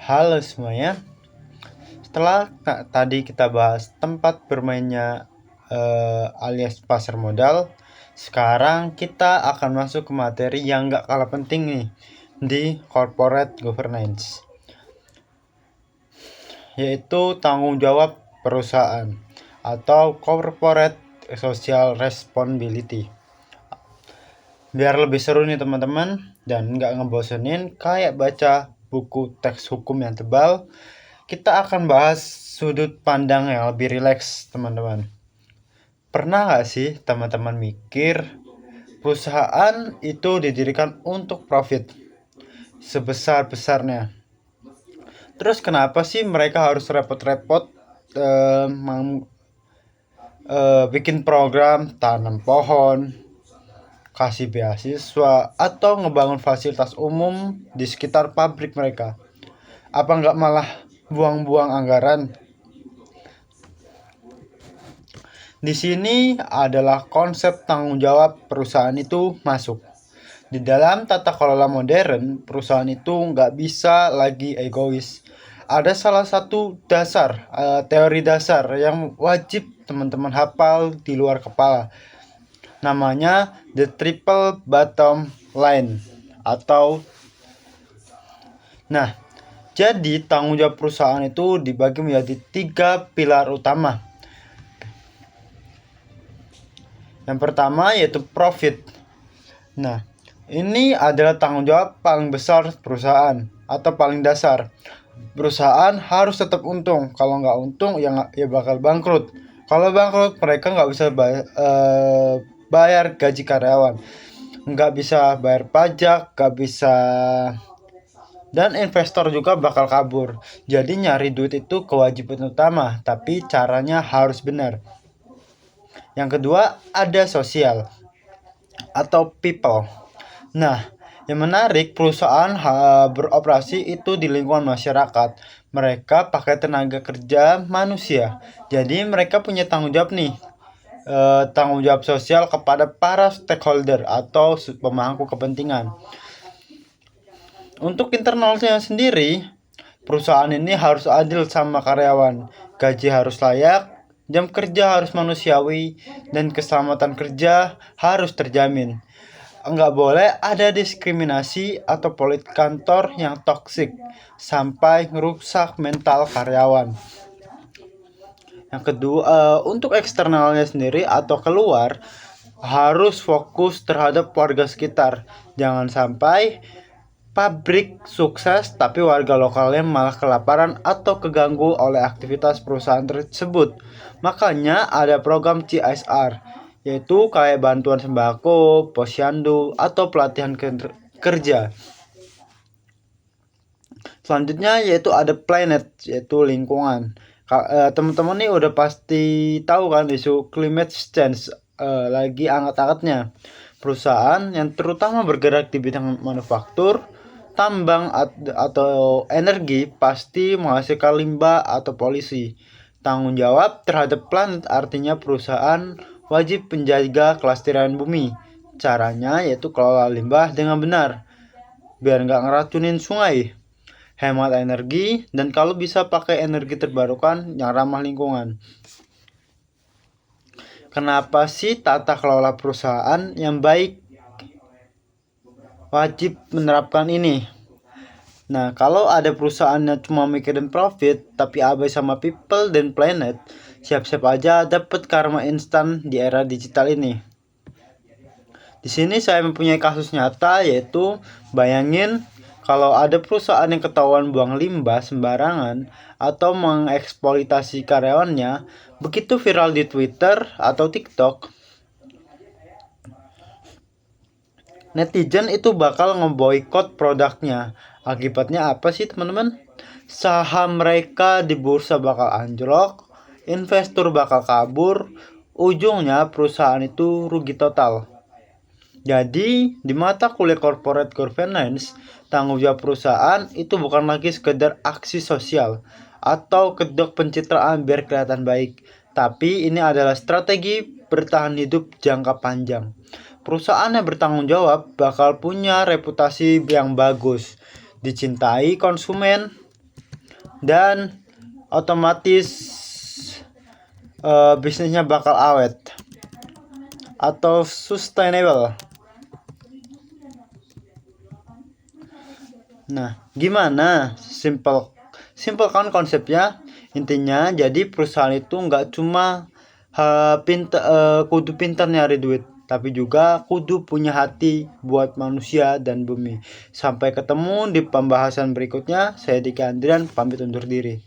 Halo semuanya. Setelah tadi kita bahas tempat bermainnya alias pasar modal, sekarang kita akan masuk ke materi yang gak kalah penting nih di corporate governance, yaitu tanggung jawab perusahaan atau corporate social responsibility. Biar lebih seru nih teman-teman dan gak ngebosenin kayak baca buku teks hukum yang tebal, kita akan bahas sudut pandang yang lebih rileks teman-teman. Pernah gak sih teman-teman mikir perusahaan itu didirikan untuk profit sebesar-besarnya? Terus kenapa sih mereka harus repot-repot bikin program tanam pohon, kasih beasiswa, atau ngebangun fasilitas umum di sekitar pabrik mereka? Apa nggak malah buang-buang anggaran? Di sini adalah konsep tanggung jawab perusahaan itu masuk. Di dalam tata kelola modern, perusahaan itu nggak bisa lagi egois. Ada salah satu teori dasar yang wajib teman-teman hafal di luar kepala. Namanya the triple bottom line jadi tanggung jawab perusahaan itu dibagi menjadi 3 pilar utama. Yang pertama yaitu profit. Nah, ini adalah tanggung jawab paling besar perusahaan atau paling dasar. Perusahaan harus tetap untung. Kalau nggak untung ya bakal bangkrut. Kalau bangkrut mereka nggak bisa bayar gaji karyawan, nggak bisa bayar pajak, nggak bisa, dan investor juga bakal kabur. Jadi nyari duit itu kewajiban utama, tapi caranya harus benar. Yang kedua ada sosial atau people. Nah, yang menarik, perusahaan beroperasi itu di lingkungan masyarakat. Mereka pakai tenaga kerja manusia. Jadi mereka punya tanggung jawab nih. Tanggung jawab sosial kepada para stakeholder atau pemangku kepentingan. Untuk internalnya sendiri, perusahaan ini harus adil sama karyawan. Gaji harus layak, jam kerja harus manusiawi, dan keselamatan kerja harus terjamin. Enggak boleh ada diskriminasi atau politik kantor yang toksik sampai merusak mental karyawan. Yang kedua, untuk eksternalnya sendiri atau keluar, harus fokus terhadap warga sekitar. Jangan sampai pabrik sukses tapi warga lokalnya malah kelaparan atau keganggu oleh aktivitas perusahaan tersebut. Makanya ada program CSR, yaitu kayak bantuan sembako, posyandu, atau pelatihan kerja. Selanjutnya yaitu ada planet, yaitu lingkungan. Teman-teman nih udah pasti tahu kan isu climate change lagi angkat-angkatnya. Perusahaan yang terutama bergerak di bidang manufaktur, tambang atau energi pasti menghasilkan limbah atau polusi. Tanggung jawab terhadap planet artinya perusahaan wajib menjaga kelestarian bumi. Caranya yaitu kelola limbah dengan benar, biar nggak ngeracunin sungai, hemat energi, dan kalau bisa pakai energi terbarukan yang ramah lingkungan. Kenapa sih tata kelola perusahaan yang baik wajib menerapkan ini? Nah, kalau ada perusahaan yang cuma mikirin profit tapi abai sama people dan planet, siap-siap aja dapat karma instan di era digital ini. Di sini saya mempunyai kasus nyata, yaitu bayangin kalau ada perusahaan yang ketahuan buang limbah sembarangan atau mengeksploitasi karyawannya, begitu viral di Twitter atau TikTok, netizen itu bakal ngeboikot produknya. Akibatnya apa sih teman-teman? Saham mereka di bursa bakal anjlok, investor bakal kabur, ujungnya perusahaan itu rugi total. Jadi, di mata kuliah corporate governance, tanggung jawab perusahaan itu bukan lagi sekedar aksi sosial atau kedok pencitraan biar kelihatan baik, tapi ini adalah strategi bertahan hidup jangka panjang. Perusahaan yang bertanggung jawab bakal punya reputasi yang bagus, dicintai konsumen, dan otomatis bisnisnya bakal awet atau sustainable. Nah, gimana? Simple kan konsepnya. Intinya jadi perusahaan itu nggak cuma kudu pintar nyari duit, tapi juga kudu punya hati buat manusia dan bumi. Sampai ketemu di pembahasan berikutnya. Saya Dika Andrian pamit undur diri.